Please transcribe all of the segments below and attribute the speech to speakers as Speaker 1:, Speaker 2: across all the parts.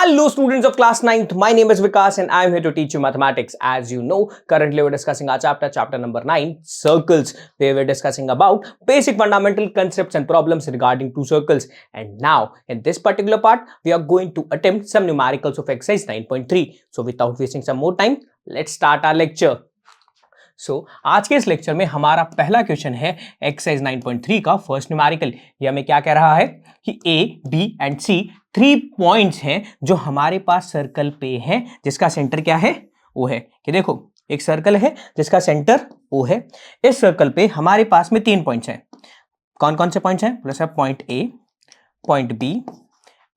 Speaker 1: Hello students of class 9th, my name is Vikas and I am here to teach you mathematics. As you know, currently we're discussing our chapter number 9, circles, where we're discussing about basic fundamental concepts and problems regarding two circles. And now, in this particular part, we are going to attempt some numericals of exercise 9.3. So without wasting some more time, let's start our lecture. आज के इस lecture में हमारा पहला question है exercise 9.3 का first numerical. ये हमें क्या कह रहा है कि ए, बी एंड सी 3 पॉइंट्स हैं जो हमारे पास सर्कल पे हैं, जिसका सेंटर क्या है, ओ है। कि देखो एक सर्कल है जिसका सेंटर ओ है। इस सर्कल पे हमारे पास में 3 पॉइंट्स हैं। कौन कौन से पॉइंट्स हैं? प्लस है point A, point B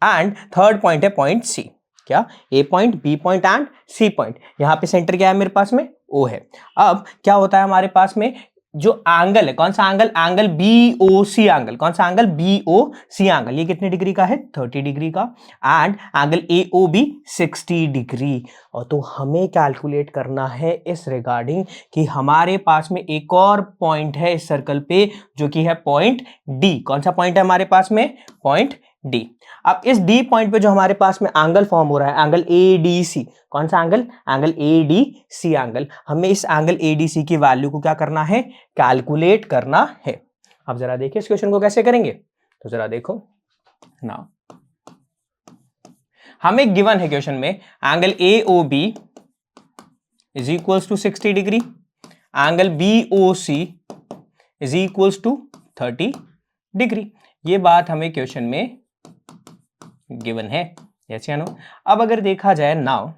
Speaker 1: and third point है पॉइंट सी। क्या? A point, B point and C point. यहां पे सेंटर क्या है मेरे पास में? ओ है। अब क्या होता है हमारे पास में, जो एंगल है, कौन सा angle? Angle B O C angle. कौन सा angle? B O C angle. ये कितने डिग्री का है? 30 डिग्री का। And angle A O B 60 degree. और तो हमें कैलकुलेट करना है इस रिगार्डिंग कि हमारे पास में एक और पॉइंट है इस सर्कल पे, जो कि है पॉइंट डी। कौन सा पॉइंट है हमारे पास में? Point D. अब इस डी पॉइंट पे जो हमारे पास में एंगल फॉर्म हो रहा है, एंगल ए डी सी। कौन सा angle? Angle A D C angle. हमें इस एंगल ए डी सी की वैल्यू को क्या करना है? कैलकुलेट करना है। अब जरा देखिए इस क्वेश्चन को कैसे करेंगे। तो जरा देखो ना, हमें गिवन है क्वेश्चन में angle A O B is equals to 60 degree, angle B O C is equals to 30 degree. ये बात हमें क्वेश्चन में गिवन है। यस या नो? अब अगर देखा जाए, नाउ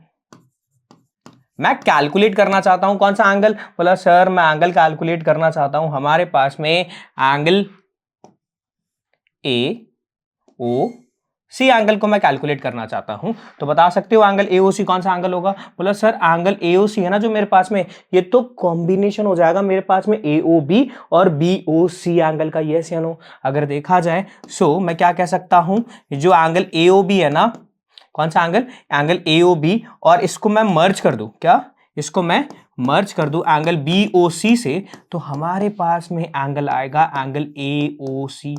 Speaker 1: मैं कैलकुलेट करना चाहता हूं कौन सा एंगल? बोला सर मैं एंगल कैलकुलेट करना चाहता हूं, हमारे पास में angle A O C angle को मैं कैलकुलेट करना चाहता हूं। तो बता सकते हो एंगल ए ओ सी कौन सा एंगल होगा? बोला सर एंगल ए ओ सी है ना जो मेरे पास में, ये तो कॉम्बिनेशन हो जाएगा मेरे पास में ए ओ बी और बी ओ सी एंगल का। यस या नो? अगर देखा जाए सो मैं क्या कह सकता हूं, जो एंगल ए ओ बी है ना, कौन सा angle? Angle A O B, और इसको मैं मर्ज कर दूं। क्या? इसको मैं मर्ज कर दूं एंगल बी ओ सी से, तो हमारे पास में एंगल आएगा angle A O C.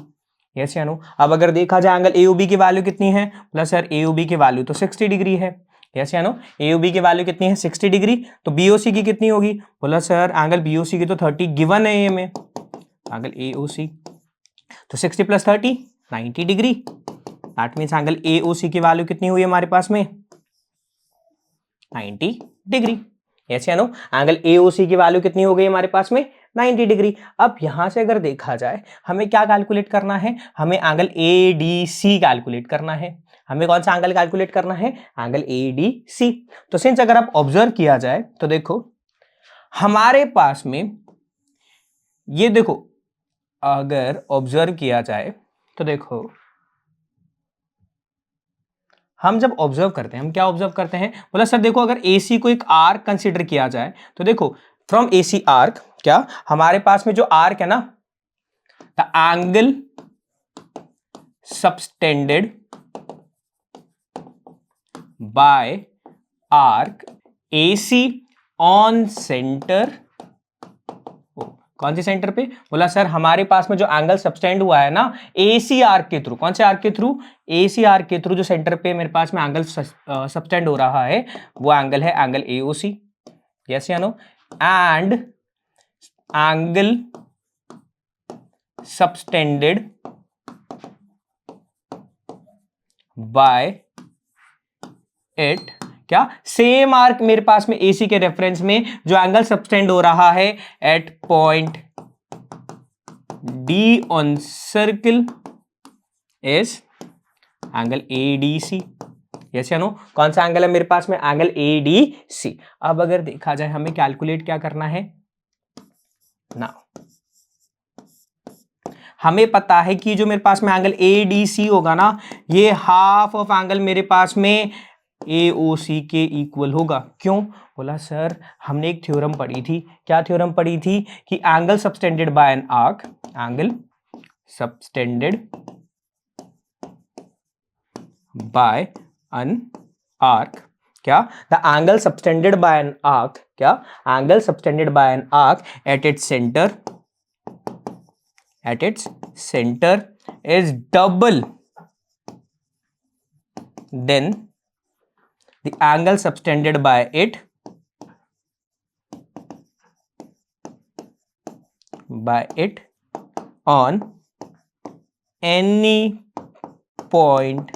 Speaker 1: Yes या नो? अब अगर देखा जाए एंगल ए ओ बी की वैल्यू कितनी है? Plus sir A O B की वैल्यू तो 60 डिग्री है। यस या नो? ए ओ बी की वैल्यू कितनी है? 60 डिग्री। तो बी ओ सी की कितनी होगी? बोला sir angle B O C की तो 30 गिवन है ये में, एंगल ए ओ सी। तो 60 plus 30 90 degree. That means angle A O C की वैल्यू कितनी हुई हमारे पास में? 90 डिग्री। यस या no? Angle A O C की वैल्यू कितनी हो गई हमारे पास में? 90 डिग्री। अब यहां से अगर देखा जाए हमें क्या कैलकुलेट करना है? हमें angle A D C calculate करना है। हमें कौन सा एंगल कैलकुलेट करना है? Angle A D C. तो सिंस अगर आप ऑब्जर्व किया जाए तो देखो हमारे पास में, ये देखो अगर ऑब्जर्व किया जाए तो देखो, हम जब ऑब्जर्व करते हैं, हम क्या ऑब्जर्व करते हैं? बोला सर देखो अगर AC को एक आर्क कंसीडर किया जाए तो देखो फ्रॉम AC आर्क, क्या हमारे पास में जो आर्क है ना, the angle subtended by arc AC on centre. कौन सी सेंटर पे? बोला सर हमारे पास में जो एंगल सबटेंड हुआ है ना AC आर्क के थ्रू। कौन से आर्क के थ्रू? AC आर्क के थ्रू जो सेंटर पे मेरे पास में एंगल सबटेंड हो रहा है, वो एंगल है एंगल AOC। यस या no? And angle subtended by it, क्या सेम आर्क मेरे पास में AC के रेफरेंस में जो एंगल सबटेंड हो रहा है at point D on circle is angle ADC। Yes या नो? कौन सा एंगल है मेरे पास में? Angle ADC। अब अगर देखा जाए हमें कैलकुलेट क्या करना है ना, हमें पता है कि जो मेरे पास में एंगल ADC होगा ना, ये हाफ ऑफ एंगल मेरे पास में AOC के इक्वल होगा। क्यों? बोला सर हमने एक थ्योरम पढ़ी थी। क्या थ्योरम पढ़ी थी? कि angle subtended by an arc, angle subtended by an arc, क्या the angle subtended by an arc, क्या angle subtended by an arc at its centre is double then the angle subtended by it on any point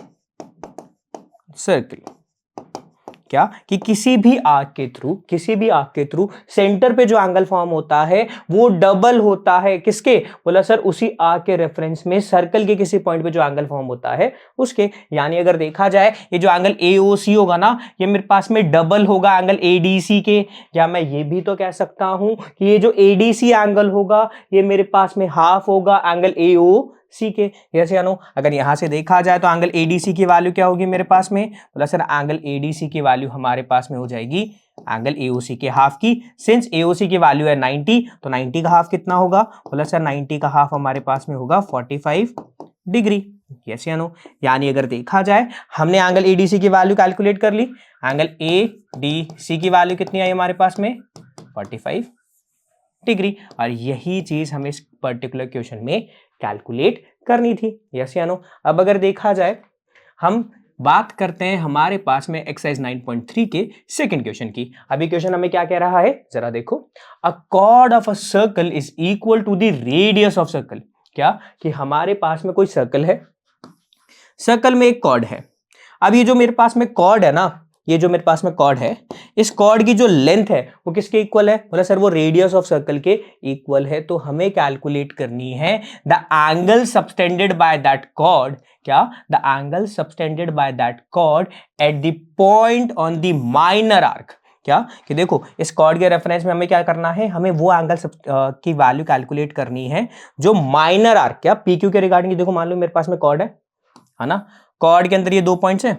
Speaker 1: circle। क्या कि किसी भी arc के through centre पे जो angle form होता है वो डबल होता है किसके, बोला सर उसी आर्क के रेफरेंस में सर्कल के किसी पॉइंट पे जो एंगल फॉर्म होता है उसके। यानी अगर देखा जाए ये जो एंगल AOC होगा ना, ये मेरे पास में डबल होगा एंगल ADC के। या मैं ये भी तो कह सकता हूं कि ये जो ADC एंगल होगा ये मेरे पास में हाफ होगा एंगल AOC के। यस या नो? अगर यहां से देखा जाए तो एंगल ADC की वैल्यू क्या होगी मेरे पास में, बोला सर एंगल ADC की वैल्यू हमारे पास में हो जाएगी एंगल AOC के हाफ की। सिंस AOC की वैल्यू है 90, तो 90 का हाफ कितना होगा, बोला सर 90 का हाफ हमारे पास में होगा 45 डिग्री। यस या नो? यानी अगर देखा जाए हमने एंगल ADC की वैल्यू कैलकुलेट कर ली, एंगल ADC की वैल्यू कितनी आई हमारे पास में 45 डिग्री, और यही चीज हमें इस पर्टिकुलर क्वेश्चन में कैलकुलेट करनी थी। यस या नो? अब अगर देखा जाए हम बात करते हैं हमारे पास में एक्सरसाइज 9.3 के सेकंड क्वेश्चन की। अभी क्वेश्चन हमें क्या कह रहा है जरा देखो, a chord of a circle is equal to the radius of circle. क्या कि हमारे पास में कोई सर्कल है, सर्कल में एक कॉर्ड है। अब ये जो मेरे पास में कॉर्ड है ना, ये जो मेरे पास में कॉर्ड है, इस कॉर्ड की जो लेंथ है वो किसके इक्वल है, बोला सर वो रेडियस ऑफ सर्कल के इक्वल है। तो हमें कैलकुलेट करनी है the angle subtended by that chord. क्या? The angle subtended by that chord at the point on the minor arc. क्या कि देखो इस कॉर्ड के रेफरेंस में हमें क्या करना है, हमें वो एंगल की वैल्यू कैलकुलेट करनी है जो माइनर आर्क, क्या PQ के रिगार्डिंग। देखो मान लो मेरे पास में कॉर्ड है ना, कॉर्ड के अंदर ये 2 पॉइंट्स हैं।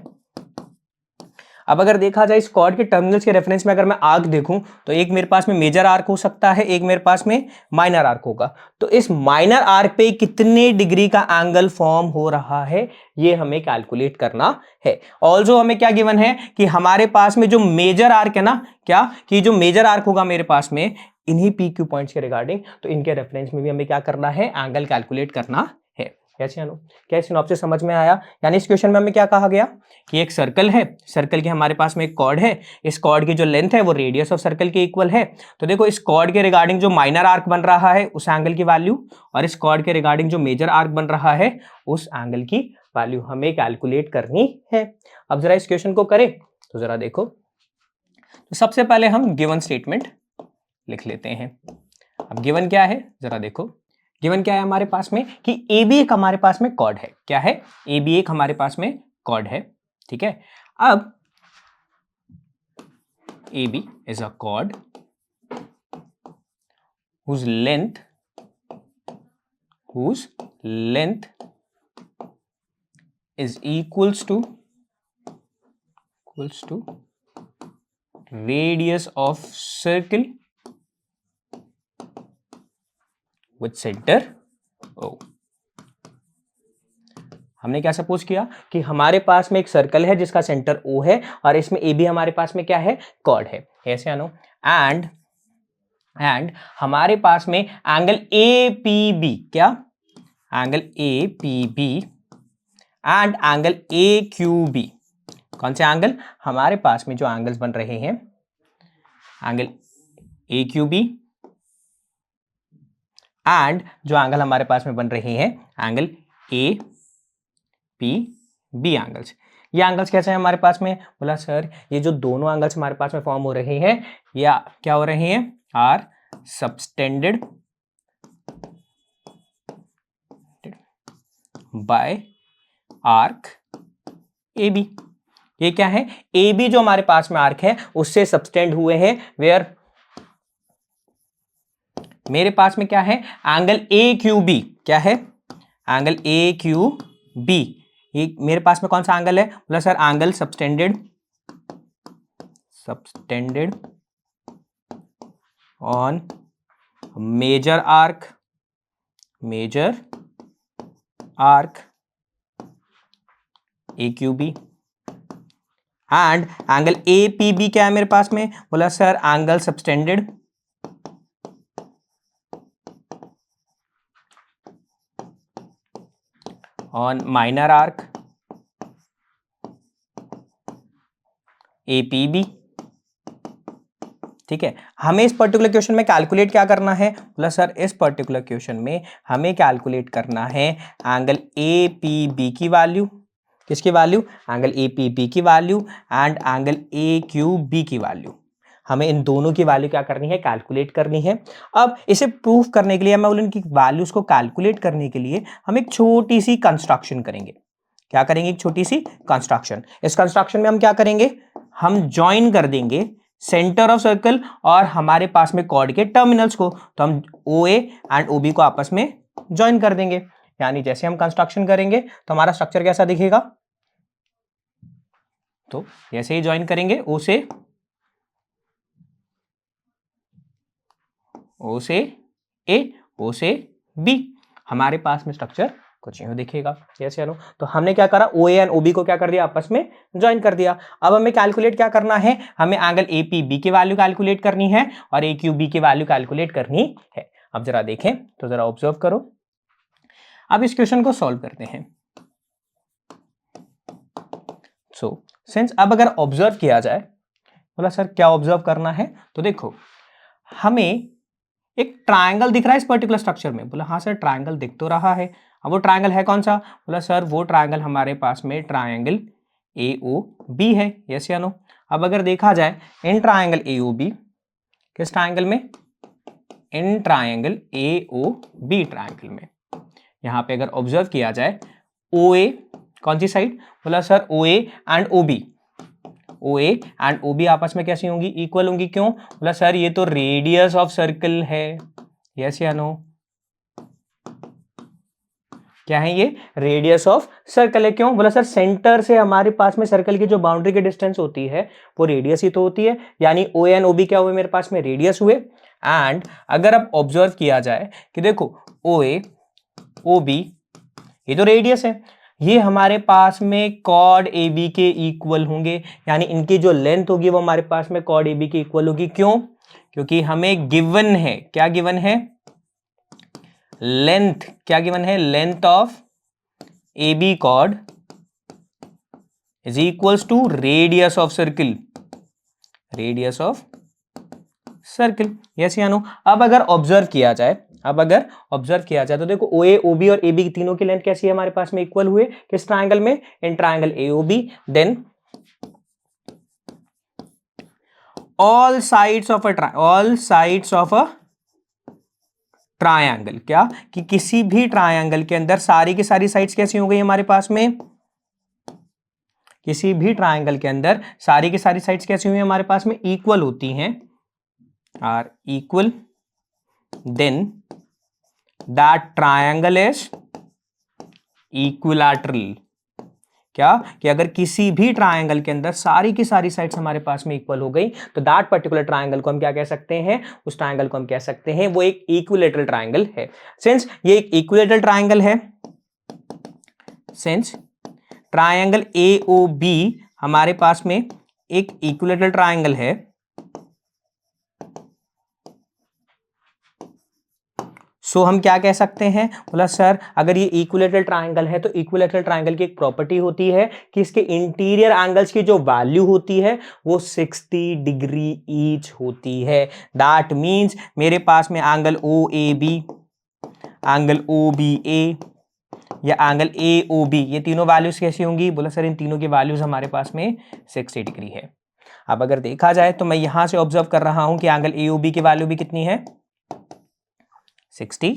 Speaker 1: अब अगर देखा जाए इस कॉर्ड के टर्मिनल्स के रेफरेंस में अगर मैं आर्क देखूं तो एक मेरे पास में मेजर आर्क हो सकता है, एक मेरे पास में माइनर आर्क होगा। तो इस माइनर आर्क पे कितने डिग्री का एंगल फॉर्म हो रहा है ये हमें कैलकुलेट करना है। ऑल्सो हमें क्या गिवन है कि हमारे पास में जो मेजर आर्क है ना, क्या कि जो मेजर आर्क होगा मेरे पास में इन्हीं PQ पॉइंट्स के रिगार्डिंग, तो इनके रेफरेंस में भी हमें क्या करना है, एंगल कैलकुलेट करना है। कैसे नो? क्या सिनॉप्सिस समझ में आया? यानी इस क्वेश्चन में हमें क्या कहा गया कि एक सर्कल है, सर्कल के हमारे पास में एक कॉर्ड है, इस कॉर्ड की जो लेंथ है वो रेडियस ऑफ सर्कल के इक्वल है। तो देखो इस कॉर्ड के रिगार्डिंग जो माइनर आर्क बन रहा है उस एंगल की वैल्यू, और इस कॉर्ड के रिगार्डिंग जो मेजर आर्क बन रहा है उस एंगल की वैल्यू हमें कैलकुलेट करनी है। अब जरा इस क्वेश्चन को करें तो जरा देखो, तो सबसे पहले हम गिवन स्टेटमेंट लिख लेते हैं। अब गिवन क्या है जरा देखो, गिवन क्या है हमारे पास में कि AB एक हमारे पास में कॉर्ड है। क्या है? AB एक हमारे पास में कॉर्ड है। ठीक है, अब AB is a chord whose length is equals to radius of circle with center O। हमने क्या सपोज किया कि हमारे पास में एक सर्कल है जिसका सेंटर O है और इसमें AB हमारे पास में क्या है, कॉर्ड है। ऐसे नो? एंड हमारे पास में एंगल APB, क्या angle APB and angle AQB। कौन से एंगल? हमारे पास में जो एंगल्स बन रहे हैं एंगल AQB एंड जो एंगल हमारे पास में बन रहे हैं एंगल APB एंगल्स। ये एंगल्स कैसे हैं हमारे पास में? बोला सर ये जो दोनों एंगल्स हमारे पास में फॉर्म हो रहे हैं या क्या हो रहे हैं, are subtended by arc AB। ये क्या है? AB जो हमारे पास में आर्क है उससे सबटेंड हुए हैं, वेयर मेरे पास में क्या है, एंगल AQB। क्या है? Angle AQB। ये मेरे पास में कौन सा एंगल है? बोला sir angle subtended on major arc AQB and angle APB क्या है मेरे पास में? बोला sir angle subtended on minor arc APB। ठीक है, हमें इस पर्टिकुलर क्वेश्चन में कैलकुलेट क्या करना है, बोला सर इस पर्टिकुलर क्वेश्चन में हमें कैलकुलेट करना है एंगल APB की वैल्यू, किसकी वैल्यू, एंगल APB की वैल्यू एंड एंगल AQB की वैल्यू। हमें इन दोनों की वैल्यू क्या करनी है, कैलकुलेट करनी है। अब इसे प्रूफ करने के लिए, मैं बोलूँ इनकी वैल्यूज को कैलकुलेट करने के लिए हम एक छोटी सी कंस्ट्रक्शन करेंगे। क्या करेंगे, एक छोटी सी कंस्ट्रक्शन। इस कंस्ट्रक्शन में हम क्या करेंगे, हम ज्वाइन कर देंगे सेंटर ऑफ सर्कल और हमारे पास में कॉर्ड के टर्मिनल्स को, तो हम OA एंड OB को आपस में ज्वाइन कर देंगे। यानी जैसे हम कंस्ट्रक्शन करेंगे तो हमारा स्ट्रक्चर कैसा दिखेगा, तो जैसे ही ज्वाइन करेंगे O से A, O से B, हमारे पास में स्ट्रक्चर कुछ यूं दिखेगा। यस या नो, तो हमने क्या करा, OA एंड OB को क्या कर दिया, आपस में ज्वाइन कर दिया। अब हमें कैलकुलेट क्या करना है, हमें एंगल APB की वैल्यू कैलकुलेट करनी है और AQB की वैल्यू कैलकुलेट करनी है। अब जरा देखें तो जरा ऑब्जर्व करो। अब इस क्वेश्चन को सॉल्व करते हैं। सो सिंस अब अगर ऑब्जर्व किया जाए, बोला सर क्या ऑब्जर्व करना है, तो देखो हमें एक ट्रायंगल दिख रहा है इस पर्टिकुलर स्ट्रक्चर में। बोला हाँ सर ट्रायंगल दिख तो रहा है। अब वो ट्रायंगल है कौन सा, बोला सर वो ट्रायंगल हमारे पास में ट्रायंगल AOB है। यस या नो। अब अगर देखा जाए इन ट्रायंगल AOB, किस ट्रायंगल में, इन ट्रायंगल AOB ट्रायंगल में, यहां पे अगर ऑब्जर्व किया जाए OA कौन सी साइड, बोला सर OA एंड OB आपस में कैसी होंगी, इक्वल होंगी। क्यों, बोला सर ये तो रेडियस ऑफ सर्कल है। यस या नो, क्या है ये, रेडियस ऑफ सर्कल है। क्यों, बोला सर सेंटर से हमारे पास में सर्कल की जो बाउंड्री की डिस्टेंस होती है वो रेडियस ही तो होती है। यानी OA एंड OB क्या हुए मेरे पास में, रेडियस हुए। एंड अगर अब ऑब्जर्व किया जाए कि देखो OA OB ये तो रेडियस है, ये हमारे पास में कॉर्ड AB के इक्वल होंगे। यानी इनकी जो लेंथ होगी वो हमारे पास में कॉर्ड AB के इक्वल होगी। क्यों, क्योंकि हमें गिवन है, क्या गिवन है, लेंथ, क्या गिवन है, length of AB chord is equals to radius of circle, radius of circle. Yes या नो। अब अगर ऑब्जर्व किया जाए, तो देखो OA OB और AB तीनों की लेंथ कैसी है, हमारे पास में इक्वल हुए। किस ट्रायंगल में, in triangle AOB। Then all sides of a triangle, क्या कि किसी भी ट्रायंगल के अंदर सारी की सारी साइड्स कैसी हो गई हमारे पास में, किसी भी ट्रायंगल के अंदर सारी की सारी साइड्स कैसी हुई हमारे पास में, इक्वल होती हैं, are equal. Then that triangle is equilateral. क्या कि अगर किसी भी ट्रायंगल के अंदर सारी की सारी साइड्स हमारे पास में इक्वल हो गई तो दैट पर्टिकुलर ट्रायंगल को हम क्या कह सकते हैं, उस ट्रायंगल को हम कह सकते हैं वो एक इक्विलैटरल ट्रायंगल है। सिंस ये एक इक्विलैटरल ट्रायंगल है, सिंस ट्रायंगल AOB हमारे पास में एक इक्विलैटरल ट्रायंगल है, सो हम क्या कह सकते हैं, बोला सर अगर ये इक्विलैटरल ट्रायंगल है तो इक्विलैटरल ट्रायंगल की एक प्रॉपर्टी होती है कि इसके इंटीरियर एंगल्स की जो वैल्यू होती है वो 60 डिग्री ईच होती है। दैट मींस मेरे पास में एंगल OAB, एंगल OBA या एंगल AOB, ये तीनों वैल्यूज कैसी होंगी, बोला सर इन तीनों की वैल्यूज हमारे पास में 60 डिग्री है। अब अगर देखा जाए तो मैं यहां से ऑब्जर्व कर रहा हूं कि एंगल AOB की वैल्यू भी कितनी है, 60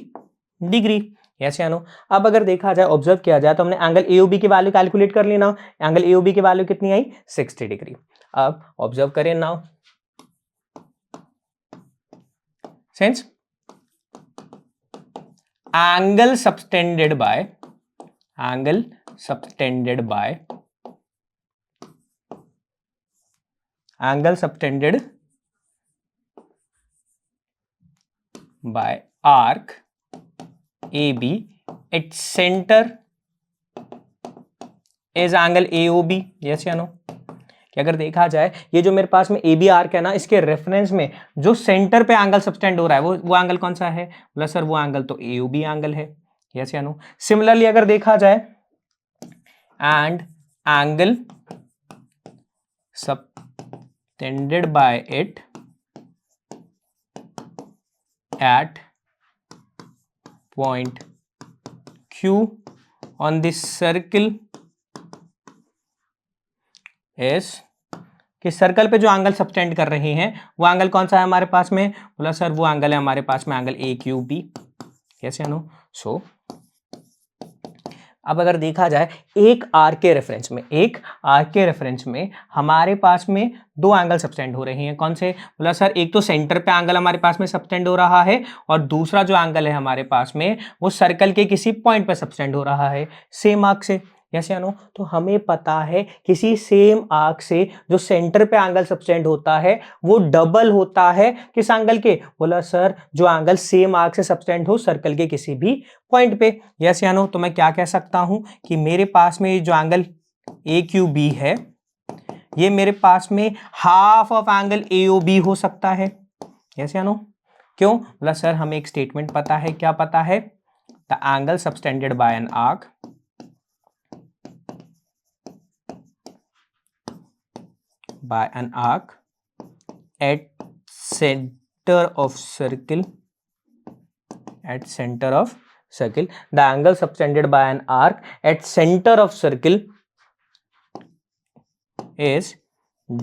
Speaker 1: डिग्री। यस या नो। अब अगर देखा जाए, ऑब्जर्व किया जाए तो हमने एंगल AOB की वैल्यू कैलकुलेट कर ली ना, एंगल AOB की वैल्यू कितनी आई, 60 डिग्री। अब ऑब्जर्व करें now, since angle subtended bye arc AB its center is angle AOB। Yes या नो। कि अगर देखा जाए ये जो मेरे पास में AB आर्क है ना, इसके रेफरेंस में जो सेंटर पे एंगल सबटेंड हो रहा है वो एंगल कौन सा है, बोला सर वो एंगल तो AOB एंगल है। यस या नो। सिमिलरली अगर देखा जाए and angle extended by it at point Q on the circle is, कि सर्कल पे जो एंगल सबटेंड कर रहे हैं वो एंगल कौन सा है हमारे पास में, बोला सर वो एंगल है हमारे पास में angle A Q B. Yes या नो? सो अब अगर देखा जाए एक आर्क के रेफरेंस में हमारे पास में दो एंगल सबटेंड हो रहे हैं। कौन से? बोला सर एक तो सेंटर पे एंगल हमारे पास में सबटेंड हो रहा है और दूसरा जो एंगल है हमारे पास में वो सर्कल के किसी पॉइंट पे सबटेंड हो रहा है सेम आर्क से। यस या नो? तो हमें पता है किसी सेम आर्क से जो सेंटर पे एंगल सबटेंड होता है वो डबल होता है किस एंगल के? बोला सर जो एंगल सेम आर्क से सबटेंड हो सर्कल के किसी भी पॉइंट पे। यस या नो? तो मैं क्या कह सकता हूं कि मेरे पास में जो एंगल ए क्यू बी है ये मेरे पास में half of angle A O B हो सकता है। यस या नो? क्यों? बोला सर हमें एक स्टेटमेंट पता है। क्या पता है? The angle subtended by an arc at center of circle, the angle subtended by an arc at center of circle is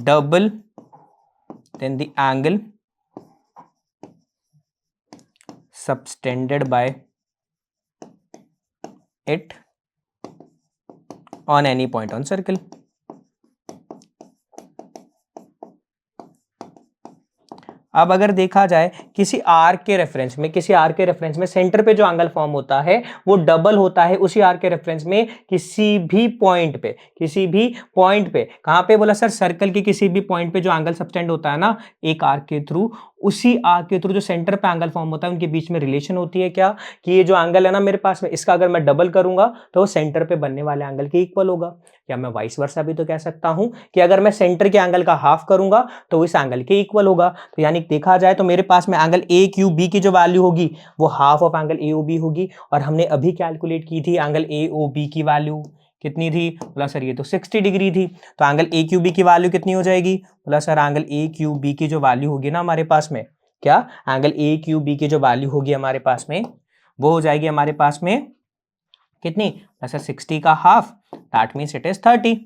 Speaker 1: double than the angle subtended by it on any point on circle। अब अगर देखा जाए किसी arc के reference में centre पे जो angle form होता है वो डबल होता है उसी आर्क के रेफरेंस में किसी भी पॉइंट पे कहां पे? बोला सर सर्कल के किसी भी पॉइंट पे जो एंगल सबटेंड होता है ना एक आर्क के थ्रू, उसी आर्क के थ्रू जो सेंटर पे एंगल फॉर्म होता है उनके बीच में रिलेशन होती है। क्या? कि ये जो एंगल है ना मेरे पास में इसका अगर मैं डबल करूंगा तो वो सेंटर पे बनने वाले एंगल के इक्वल होगा। या मैं वाइस वर्सा भी तो कह सकता हूं कि अगर मैं सेंटर के एंगल का हाफ करूंगा तो इस एंगल के इक्वल होगा। तो यानी देखा जाए तो मेरे पास में एंगल ए क्यू बी की जो वैल्यू होगी वो half of angle A O B होगी। और हमने अभी कैलकुलेट की थी एंगल ए ओ बी की वैल्यू कितनी थी? बोला सर ये तो 60 डिग्री थी। तो एंगल ए क्यू बी की वैल्यू कितनी हो जाएगी? बोला sir angle A Q B की जो वैल्यू होगी ना हमारे पास में, क्या एंगल ए क्यू बी की जो वैल्यू होगी हमारे पास में वो हो जाएगी हमारे पास में कितनी? सर 60 का half, that means it is 30।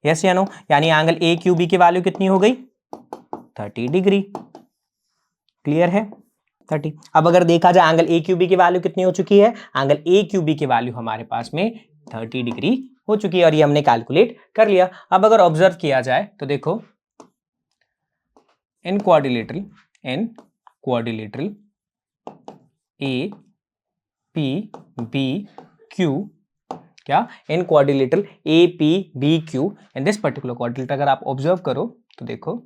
Speaker 1: Yes या नो? यानी एंगल ए क्यू बी की वैल्यू कितनी हो गई? 30 डिग्री। क्लियर है? 30। अब अगर देखा जाए एंगल ए क्यू बी की वैल्यू कितनी हो चुकी है? एंगल ए क्यू बी की वैल्यू हमारे पास में 30 डिग्री हो चुकी है और ये हमने कैलकुलेट कर लिया। अब अगर ऑब्जर्व किया जाए तो देखो in quadrilateral A P B Q, क्या in quadrilateral A P B Q in this particular quadrilateral अगर आप ऑब्जर्व करो तो देखो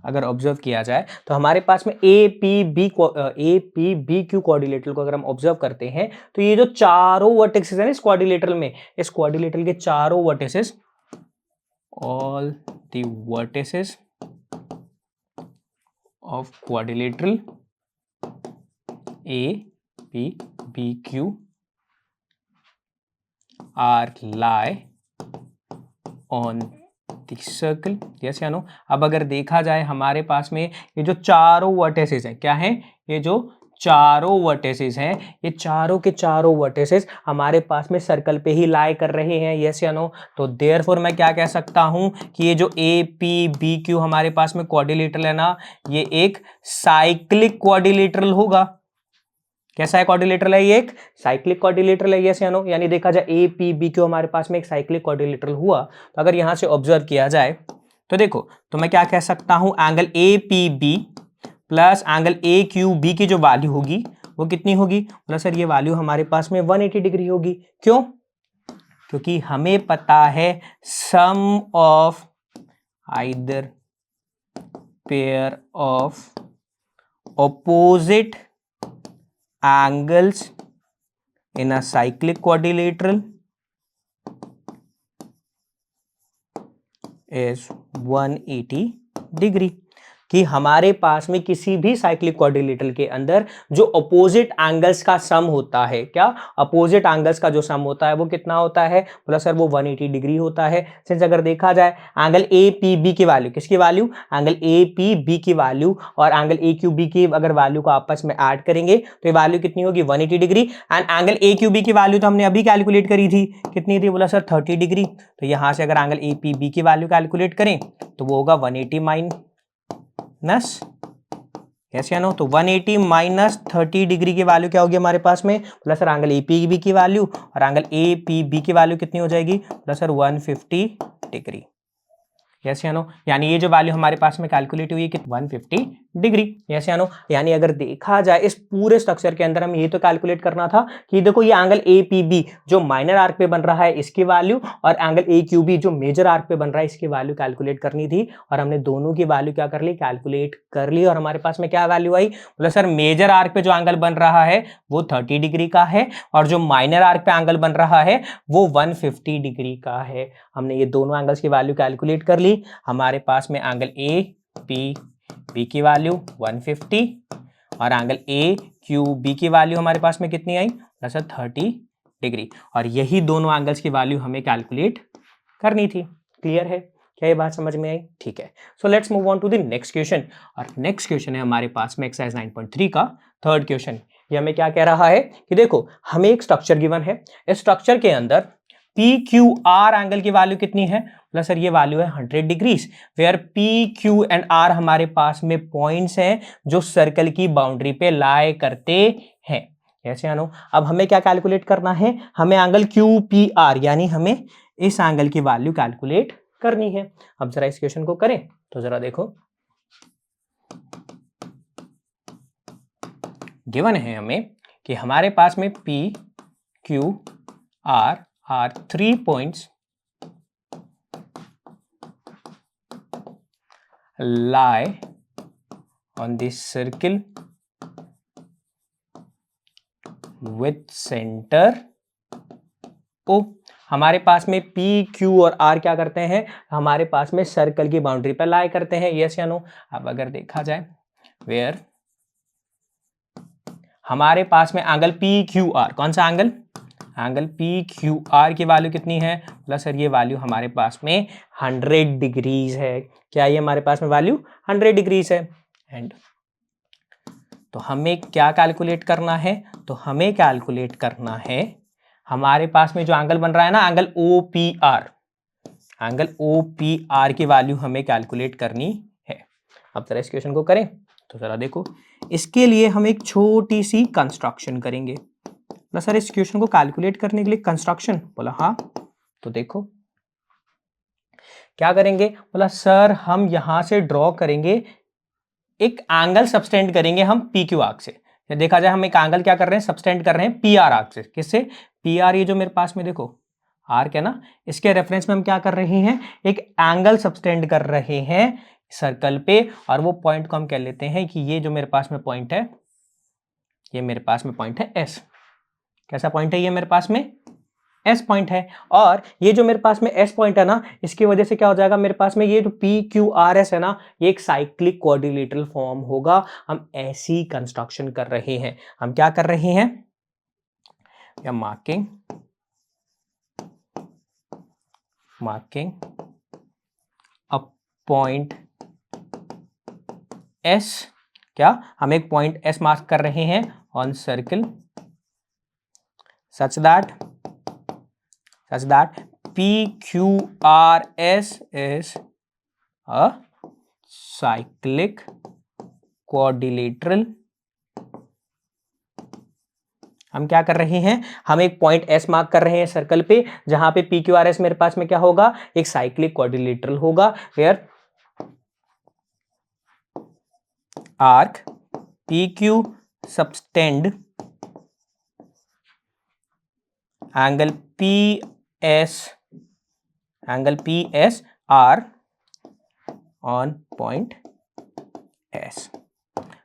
Speaker 1: अगर ऑब्जर्व किया जाए तो हमारे पास में A P B Q quadrilateral को अगर हम ऑब्जर्व करते हैं तो ये जो चारों वर्टिसेस हैं इस क्वाड्रिलेटरल के चारों vertices, all the vertices of quadrilateral A P B Q are lie on circle. Yes या नो? अब अगर देखा जाए हमारे पास में ये जो चारों वर्टिसेस हैं, क्या हैं? ये जो चारों वर्टिसेस हैं ये चारों के चारों वर्टिसेस हमारे पास में सर्कल पे ही लाई कर रहे हैं। यस या नो? तो देयरफॉर मैं क्या कह सकता हूं कि ये जो ए पी बी क्यू हमारे पास में क्वाड्रिलेटरल है ना ये एक साइक्लिक क्वाड्रिलेटरल होगा। कैसा है क्वाड्रिलेटरल है? ये एक साइक्लिक क्वाड्रिलेटरल है। यस या नो? यानी देखा जाए ए पी बी क्यू हमारे पास में एक साइक्लिक क्वाड्रिलेटरल हुआ। तो अगर यहां से ऑब्जर्व किया जाए तो देखो तो मैं क्या कह सकता हूं angle A P B plus angle A Q B की जो वैल्यू होगी वो कितनी होगी? बोला सर ये वैल्यू हमारे पास में 180 डिग्री होगी। क्यों? क्योंकि हमें पता है sum of either pair of opposite angles in a cyclic quadrilateral is 180 degree. कि हमारे पास में किसी भी साइक्लिक क्वाड्रिलेटरल के अंदर जो अपोजिट एंगल्स का सम होता है, क्या अपोजिट एंगल्स का जो सम होता है वो कितना होता है, बोला सर वो 180 डिग्री होता है। सिंस अगर देखा जाए एंगल ए पी बी की वैल्यू, किसकी value, angle A P B की वैल्यू और एंगल ए क्यू बी की अगर वैल्यू को आपस में ऐड करेंगे तो ये वैल्यू कितनी होगी 180 degree. And angle A Q B की वैल्यू तो हमने अभी कैलकुलेट करी थी, कितनी थी, बोला सर 30 डिग्री। तो यहां से अगर एंगल ए पी बी की वैल्यू कैलकुलेट करें तो वो होगा 180 माइनस, यस या नो, तो 180 माइनस 30 डिग्री की वैल्यू क्या होगी हमारे पास में, बोला sir angle A P B की वैल्यू, और एंगल ए पी बी की वैल्यू कितनी हो जाएगी, बोला सर 150 डिग्री, यस या नो। यानी ये जो वैल्यू हमारे पास में कैलकुलेट हुई है कि 150 डिग्री, यस या नो। यानी अगर देखा जाए इस पूरे स्ट्रक्चर के अंदर हम ये तो कैलकुलेट करना था कि देखो ये एंगल ए पी बी जो माइनर आर्क पे बन रहा है इसकी वैल्यू, और एंगल ए क्यू बी जो मेजर आर्क पे बन रहा है इसकी वैल्यू कैलकुलेट करनी थी, और हमने दोनों की वैल्यू क्या कर ली, कैलकुलेट कर ली। और हमारे पास में क्या वैल्यू आई, बोला सर मेजर आर्क पे जो एंगल बन रहा है वो 30 डिग्री का है, और जो माइनर आर्क पे एंगल बन रहा है वो 150 डिग्री का है। हमने ये दोनों एंगल्स की वैल्यू कैलकुलेट कर ली। हमारे पास में एंगल ए पी बी की वैल्यू 150 और एंगल ए क्यू बी की वैल्यू हमारे पास में कितनी आई, सर 30 डिग्री, और यही दोनों एंगल्स की वैल्यू हमें कैलकुलेट करनी थी। क्लियर है, क्या ये बात समझ में आई, ठीक है। So let's move on to the next question, और नेक्स्ट क्वेश्चन है हमारे पास में एक्सरसाइज 9.3 का थर्ड क्वेश्चन। ये हमें क्या कह रहा है कि देखो हमें एक स्ट्रक्चर गिवन है, इस स्ट्रक्चर के अंदर पी क्यू आर एंगल की वैल्यू कितनी है, प्लस सर ये वैल्यू है 100 degrees, where P Q and R हमारे पास में पॉइंट्स हैं जो सर्कल की बाउंड्री पे लाई करते हैं, ऐसे आनो। अब हमें क्या कैलकुलेट करना है, हमें एंगल क्यू पी आर यानी हमें इस एंगल की वैल्यू कैलकुलेट करनी है। अब जरा इस क्वेश्चन को करें तो जरा देखो, गिवन है हमें कि हमारे पास में P Q are are 3 points lie on this circle with center O। हमारे पास में P, Q और R क्या करते हैं, हमारे पास में सर्कल की बाउंड्री पर लाई करते हैं, यस या नो। अब अगर देखा जाए वेयर हमारे पास में एंगल PQR, कौन सा एंगल, एंगल PQR की वैल्यू कितनी है, प्लस सर ये वैल्यू हमारे पास में 100 डिग्रीज है। क्या ये हमारे पास में वैल्यू 100 डिग्रीज है। एंड तो हमें क्या कैलकुलेट करना है, तो हमें कैलकुलेट करना है हमारे पास में जो एंगल बन रहा है ना, एंगल OPR, एंगल OPR की वैल्यू हमें कैलकुलेट करनी है। अब जरा इस क्वेश्चन को करें तो जरा देखो, इसके लिए हम एक छोटी सी कंस्ट्रक्शन करेंगे। बोला सर इस क्वेश्चन को कैलकुलेट करने के लिए कंस्ट्रक्शन, बोला हाँ, तो देखो क्या करेंगे, बोला सर हम यहां से ड्रॉ करेंगे एक एंगल सबटेंड करेंगे हम पी क्यू आर्क से। देखा जाए हम एक एंगल क्या कर रहे हैं, सबटेंड कर रहे हैं पी आर आर्क से। किससे, पी आर, ये जो मेरे पास में देखो आर्क है ना, इसके रेफरेंस में हम क्या कर रहे हैं, एक एंगल सबटेंड कर रहे हैं सर्कल पे, और वो पॉइंट को हम कह लेते हैं कि ये जो मेरे पास में पॉइंट है, ये मेरे पास में पॉइंट है एस। कैसा पॉइंट है ये मेरे पास में, एस पॉइंट है। और ये जो मेरे पास में एस पॉइंट है ना, इसकी वजह से क्या हो जाएगा, मेरे पास में ये जो पी क्यू आर एस है ना, ये एक साइक्लिक क्वाड्रिलेटरल फॉर्म होगा। हम ऐसी कंस्ट्रक्शन कर रहे हैं, हम क्या कर रहे हैं, या मार्किंग अ पॉइंट एस, क्या हम एक पॉइंट एस मार्क कर रहे हैं on circle such that PQRS is a cyclic quadrilateral। हम क्या कर रहे हैं, हम एक पॉइंट S मार्क कर रहे हैं सर्कल पे, जहां पे PQRS मेरे पास में क्या होगा, एक साइक्लिक क्वाड्रिलेटरल होगा, where arc PQ subtend angle PSR on point S।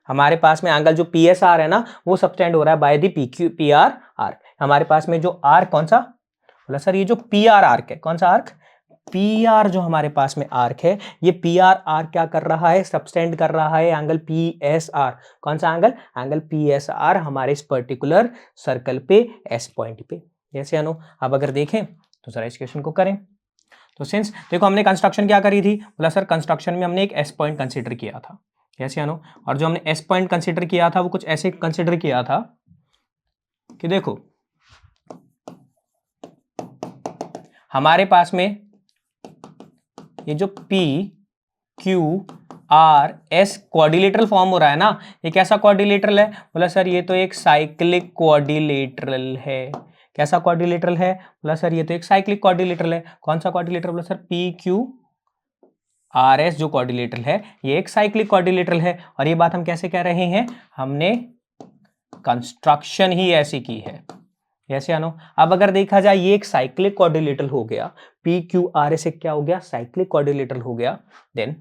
Speaker 1: हमारे पास में एंगल जो PSR है ना, वो सबटेंड हो रहा है बाय दी PQPR आर्क। हमारे पास में जो आर्क कौन सा, बोला सर ये जो PR आर्क है, कौन सा आर्क, पी आर जो हमारे पास में आर्क है, ये पी आर क्या कर रहा है, सबस्टेंड कर रहा है एंगल पी एस आर। कौन सा angle, angle P S are हमारे इस पर्टिकुलर सर्कल पे एस पॉइंट पे। जैसे अनु अब अगर देखें तो जरा इस क्वेश्चन को करें। तो सिंस देखो हमने कंस्ट्रक्शन क्या करी थी, बोला सर कंस्ट्रक्शन में हमने एक एस पॉइंट कंसीडर किया था। कैसे अनु, और जो हमने एस पॉइंट कंसीडर किया था वो कुछ ऐसे कंसीडर किया था कि देखो हमारे पास में ये जो P Q R S quadrilateral form हो रहा है ना, ये कैसा क्वाड्रिलेटरल है, बोला सर ये तो एक साइक्लिक क्वाड्रिलेटरल है। कैसा क्वाड्रिलेटरल है, बोला सर ये तो एक साइक्लिक क्वाड्रिलेटरल है। कौन सा क्वाड्रिलेटरल, बोला sir P Q R S जो क्वाड्रिलेटरल है ये एक साइक्लिक क्वाड्रिलेटरल है। और ये बात हम कैसे कह रहे हैं, हमने कंस्ट्रक्शन ही ऐसी की है। कैसे आनो, अब अगर देखा जाए ये एक साइक्लिक क्वाड्रिलेटरल हो गया, पी क्यू आर एस एक क्या हो गया, साइक्लिक क्वाड्रिलेटरल हो गया। देन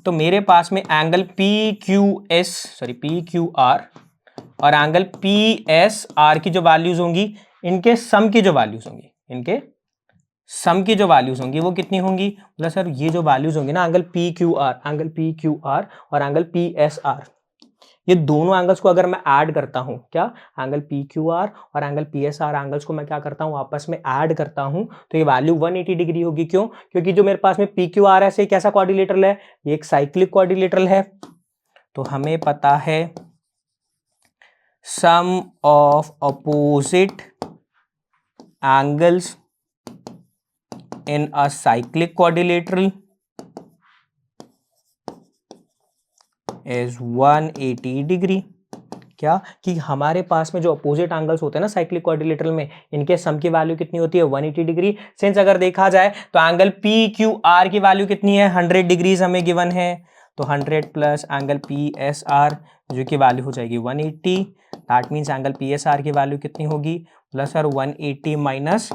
Speaker 1: तो मेरे पास में एंगल पी क्यू आर और एंगल पी एस आर की जो वैल्यूज होंगी, इनके सम की जो वैल्यूज होंगी, इनके सम की जो वैल्यूज होंगी वो कितनी होंगी, बोला सर ये जो वैल्यूज होंगी ना एंगल पी क्यू आर और एंगल पी एस आर, ये दोनों एंगल्स को अगर मैं ऐड करता हूं, क्या एंगल पी क्यू आर और angle P S are angles को मैं क्या करता हूं, आपस में ऐड करता हूं, तो ये वैल्यू 180 डिग्री होगी। क्यों, क्योंकि जो मेरे पास में पी क्यू आर है कैसा क्वाड्रिलेटरल है, ये एक साइक्लिक क्वाड्रिलेटरल है। तो हमें पता है sum of opposite angles in a cyclic quadrilateral is 180 degree. क्या कि हमारे पास में जो अपोजिट एंगल्स होते हैं ना साइक्लिक क्वाड्रिलेटरल में, इनके सम की वैल्यू कितनी होती है, 180 डिग्री। सिंस अगर देखा जाए तो एंगल पी क्यू आर की वैल्यू कितनी है, 100 डिग्रीज हमें गिवन है। तो 100 plus angle P S are जो की वैल्यू हो जाएगी 180, that means angle P S R की वैल्यू कितनी होगी, प्लस सर 180 माइनस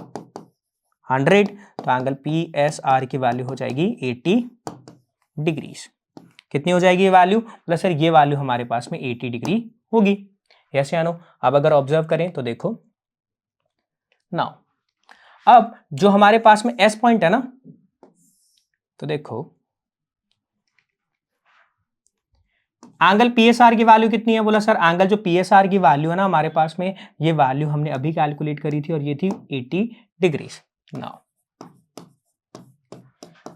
Speaker 1: 100, तो एंगल पी एस आर की वैल्यू हो जाएगी 80 डिग्रीज। कितनी हो जाएगी ये वैल्यू, प्लस सर ये वैल्यू हमारे पास में 80 डिग्री होगी। यस या नो, अब अगर ऑब्जर्व करें तो देखो नाउ अब जो हमारे पास में एस पॉइंट है ना, तो देखो एंगल पीएसआर की वैल्यू कितनी है, बोला सर एंगल जो पीएसआर की वैल्यू है ना हमारे पास में, ये वैल्यू हमने अभी कैलकुलेट करी थी और ये थी 80 degrees. Now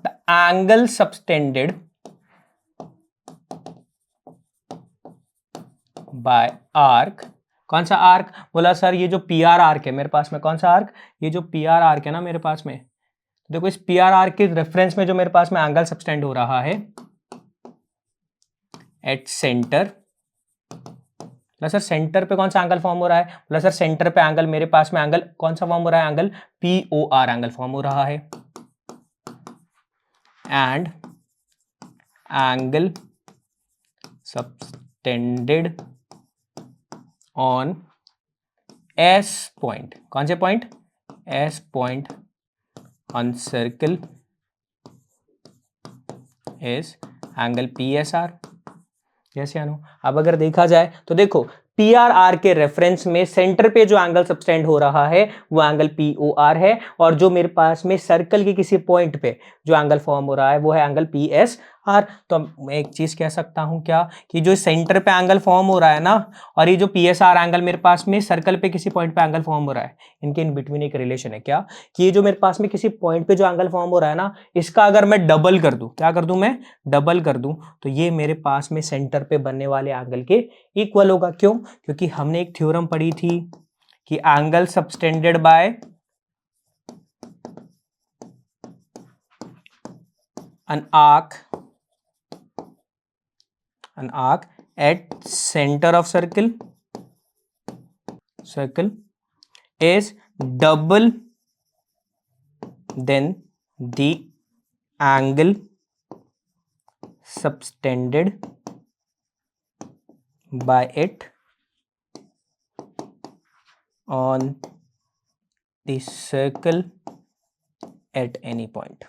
Speaker 1: the angle subtended by arc, कौन सा आर्क, बोला सर ये जो पी आर आर्क है मेरे पास में, कौन सा आर्क, ये जो पी आर आर्क है ना मेरे पास में, देखो इस पी आर आर्क के रेफरेंस में जो मेरे पास में एंगल सबटेंड हो रहा है एट सेंटर, बोला सर सेंटर पे कौन सा एंगल फॉर्म हो रहा है, बोला सर सेंटर पे एंगल मेरे पास में एंगल कौन सा फॉर्म हो रहा है, angle P O R angle form हो रहा है। And angle subtended on S point, कौन से point, S point on circle is angle P S R. जैसे अनु अब अगर देखा जाए तो देखो पी आर आर के रेफरेंस में सेंटर पे जो एंगल सबटेंड हो रहा है वो एंगल पी ओ आर है, और जो मेरे पास में सर्कल के किसी पॉइंट पे जो एंगल फॉर्म हो रहा है वो है एंगल पी एस आर। तो मैं एक चीज कह सकता हूं क्या, कि जो सेंटर पे एंगल फॉर्म हो रहा है ना, और ये जो पी एस आर एंगल मेरे पास में सर्कल पे किसी पॉइंट पे एंगल फॉर्म हो रहा है, इनके इन बिटवीन एक रिलेशन है। क्या कि ये जो मेरे पास में किसी पॉइंट पे जो एंगल फॉर्म हो रहा है ना, इसका अगर मैं डबल कर दूं, क्या कर दूं, मैं डबल कर दूं, तो ये मेरे पास में सेंटर पे बनने वाले एंगल के इक्वल होगा। क्यों, क्योंकि हमने एक थ्योरम पढ़ी थी कि angle subtended bye an arc at center of circle is double than the angle subtended by it on the circle at any point,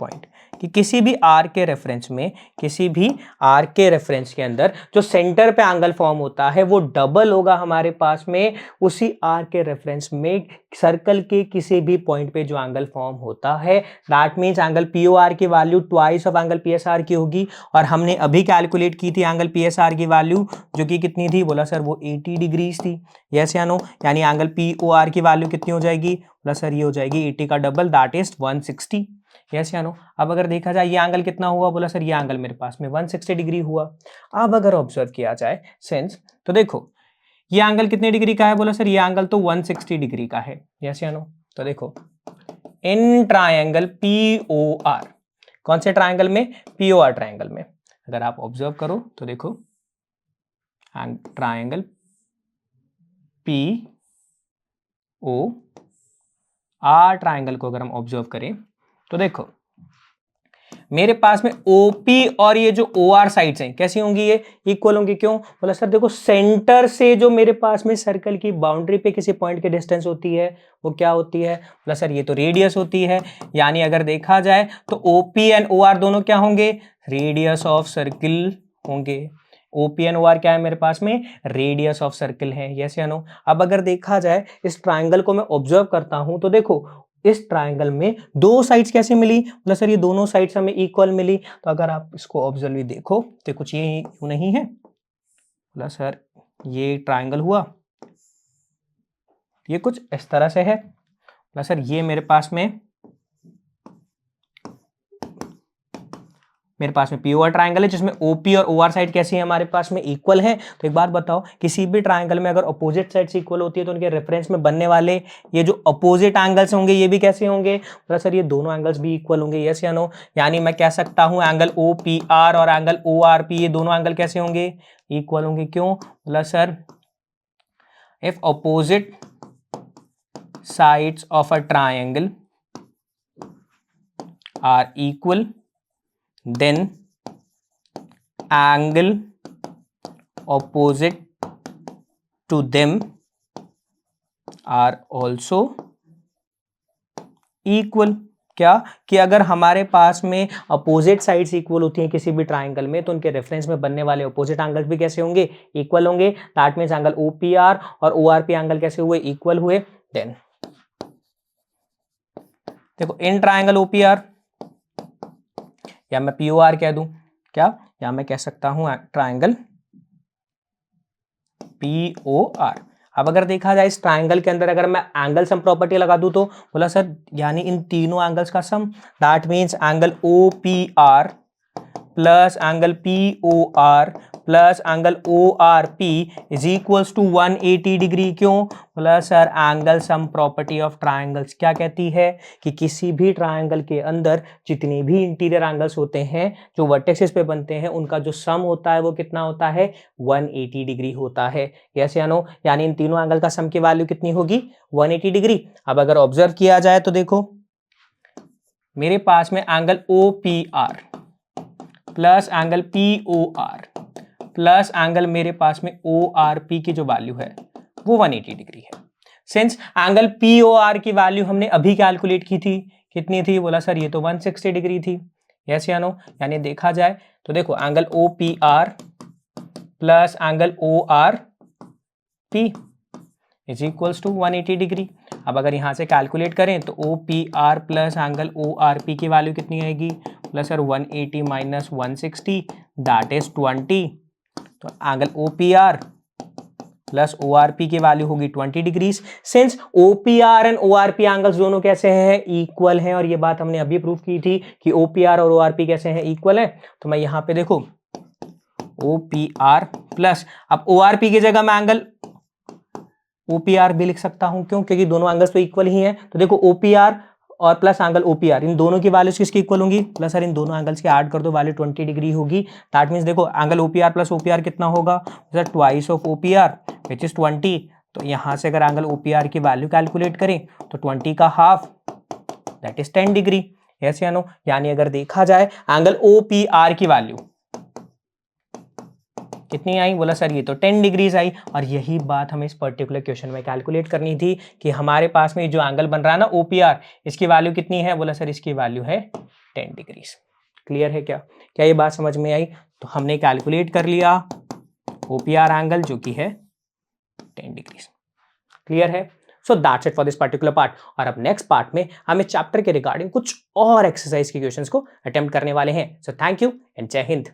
Speaker 1: point कि किसी भी आर के रेफरेंस में, किसी भी आर के रेफरेंस के अंदर जो सेंटर पे एंगल फॉर्म होता है वो डबल होगा हमारे पास में उसी आर के रेफरेंस में सर्कल के किसी भी पॉइंट पे जो एंगल फॉर्म होता है। That means angle P O R की value twice of angle P S R की होगी। और हमने अभी कैलकुलेट की थी एंगल पी एस आर की वैल्यू, जो कि कितनी थी? बोला सर वो 80 डिग्रीज थी। यस या नो? यानी एंगल पी ओ आर की वैल्यू कितनी हो जाएगी? बोला सर ये हो जाएगी 80 का डबल, दैट इज 160। यस या नो? अब अगर देखा जाए ये एंगल कितना हुआ? बोला सर ये एंगल मेरे पास में 160 डिग्री हुआ। अब अगर ऑब्जर्व किया जाए सिंस, तो देखो ये एंगल कितने डिग्री का है? बोला सर ये एंगल तो 160 डिग्री का है। यस या नो? तो देखो इन ट्रायंगल POR, कौन से ट्रायंगल में? POR ट्रायंगल में। अगर आप ऑब्जर्व करो तो देखो ट्रायंगल POR ट्रायंगल को अगर हम ऑब्जर्व करें तो देखो मेरे पास में OP और ये जो OR साइड्स हैं कैसी होंगी? ये इक्वल होंगी। क्यों? बोला सर देखो सेंटर से जो मेरे पास में सर्कल की बाउंड्री पे किसी पॉइंट की डिस्टेंस होती है वो क्या होती है? बोला सर ये तो रेडियस होती है। यानी अगर देखा जाए तो OP एंड OR दोनों क्या होंगे? रेडियस ऑफ सर्किल होंगे। OP एंड OR क्या है मेरे पास में? रेडियस ऑफ सर्किल है। यस या नो? अब अगर देखा जाए इस ट्राइंगल को मैं ऑब्जर्व करता हूं तो देखो इस ट्राइंगल में दो साइड्स कैसे मिली? बोला सर ये दोनों साइड्स हमें इक्वल मिली। तो अगर आप इसको ऑब्जर्व देखो तो कुछ ये नहीं है? बोला सर ये ट्राइंगल हुआ, ये कुछ इस तरह से है। बोला सर ये मेरे पास में POR ट्राइंगल है जिसमें OP और OR साइड कैसी है? हमारे पास में इक्वल है। तो एक बात बताओ, किसी भी ट्राइंगल में अगर अपोजिट साइड्स इक्वल होती है तो उनके रेफरेंस में बनने वाले ये जो अपोजिट एंगल्स होंगे ये भी कैसे होंगे? बोला सर ये दोनों एंगल्स भी इक्वल होंगे। यस या नो? यानी मैं कह सकता हूं एंगल OPR और एंगल ORP ये दोनों एंगल कैसे होंगे? इक्वल होंगे। क्यों? बोला sir if opposite sides of a triangle are equal then angle opposite to them are also equal। क्या कि अगर हमारे पास में अपोजिट साइड्स इक्वल होती हैं किसी भी ट्राइंगल में तो उनके रेफरेंस में बनने वाले अपोजिट एंगल्स भी कैसे होंगे? इक्वल होंगे। दैट मींस एंगल OPR और ORP एंगल कैसे हुए? इक्वल हुए। देन देखो इन ट्राइंगल OPR, या मैं POR कह दूं क्या, या मैं कह सकता हूं ट्राइंगल POR। अब अगर देखा जाए इस ट्राइंगल के अंदर अगर मैं एंगल सम प्रॉपर्टी लगा दूं तो बोला सर यानी इन तीनों एंगल्स का sum, that means angle OPR plus angle POR plus angle ORP is equals to 180 degree. क्यों? बोला sir angle sum property of triangles क्या कहती है कि किसी भी ट्राइंगल के अंदर जितने भी इंटीरियर एंगल्स होते हैं जो वर्टेक्सेस पे बनते हैं उनका जो सम होता है वो कितना होता है? 180 डिग्री होता है। यस या नो? यानी इन तीनों एंगल का सम की वैल्यू कितनी होगी? 180 डिग्री। अब अगर ऑब्जर्व किया जाए तो देखो मेरे पास में angle OPR plus angle POR plus angle मेरे पास में ORP की जो वैल्यू है वो 180 डिग्री है। सिंस एंगल POR की वैल्यू हमने अभी कैलकुलेट की थी, कितनी थी? बोला सर ये तो 160 डिग्री थी। यस या नो? यानी देखा जाए तो देखो angle OPR plus angle ORP is equals to 180 degree. अब अगर यहां से कैलकुलेट करें तो OPR प्लस एंगल ORP की वैल्यू कितनी आएगी? Plus sir 180 minus 160 that is 20। तो एंगल OPR प्लस ORP की वैल्यू होगी 20 degrees. Since OPR and ORP angles दोनों कैसे हैं? इक्वल हैं। और ये बात हमने अभी प्रूव की थी कि OPR और ORP कैसे हैं? इक्वल है। तो मैं यहां पे देखो OPR प्लस, अब ORP की जगह मैं एंगल OPR भी लिख सकता हूं। क्यों? क्योंकि दोनों एंगल्स तो इक्वल ही हैं। तो देखो OPR और प्लस एंगल OPR इन दोनों की वैल्यूज किसकी इक्वल होंगी? प्लस सर इन दोनों एंगल्स की ऐड कर दो, वैल्यू 20 डिग्री होगी। दैट मींस देखो एंगल OPR प्लस OPR कितना होगा? Sir twice of OPR which is 20। तो यहां से अगर एंगल OPR की वैल्यू कैलकुलेट करें तो 20 का half that is 10 degree. Yes या नो? यानी अगर देखा जाए एंगल OPR की वैल्यू कितनी आई? बोला सर ये तो 10 डिग्रीज आई। और यही बात हमें इस पर्टिकुलर क्वेश्चन में कैलकुलेट करनी थी कि हमारे पास में जो एंगल बन रहा है ना OPR, इसकी वैल्यू कितनी है? बोला सर इसकी वैल्यू है 10 डिग्रीज। क्लियर है क्या? क्या ये बात समझ में आई? तो हमने कैलकुलेट कर लिया OPR एंगल जो कि है 10 डिग्रीज। क्लियर है? So that's it for this particular part. और अब नेक्स्ट पार्ट में हम इस चैप्टर के रिगार्डिंग कुछ और एक्सरसाइज के क्वेश्चंस को अटेम्प्ट करने वाले हैं। सो थैंक यू एंड जय हिंद।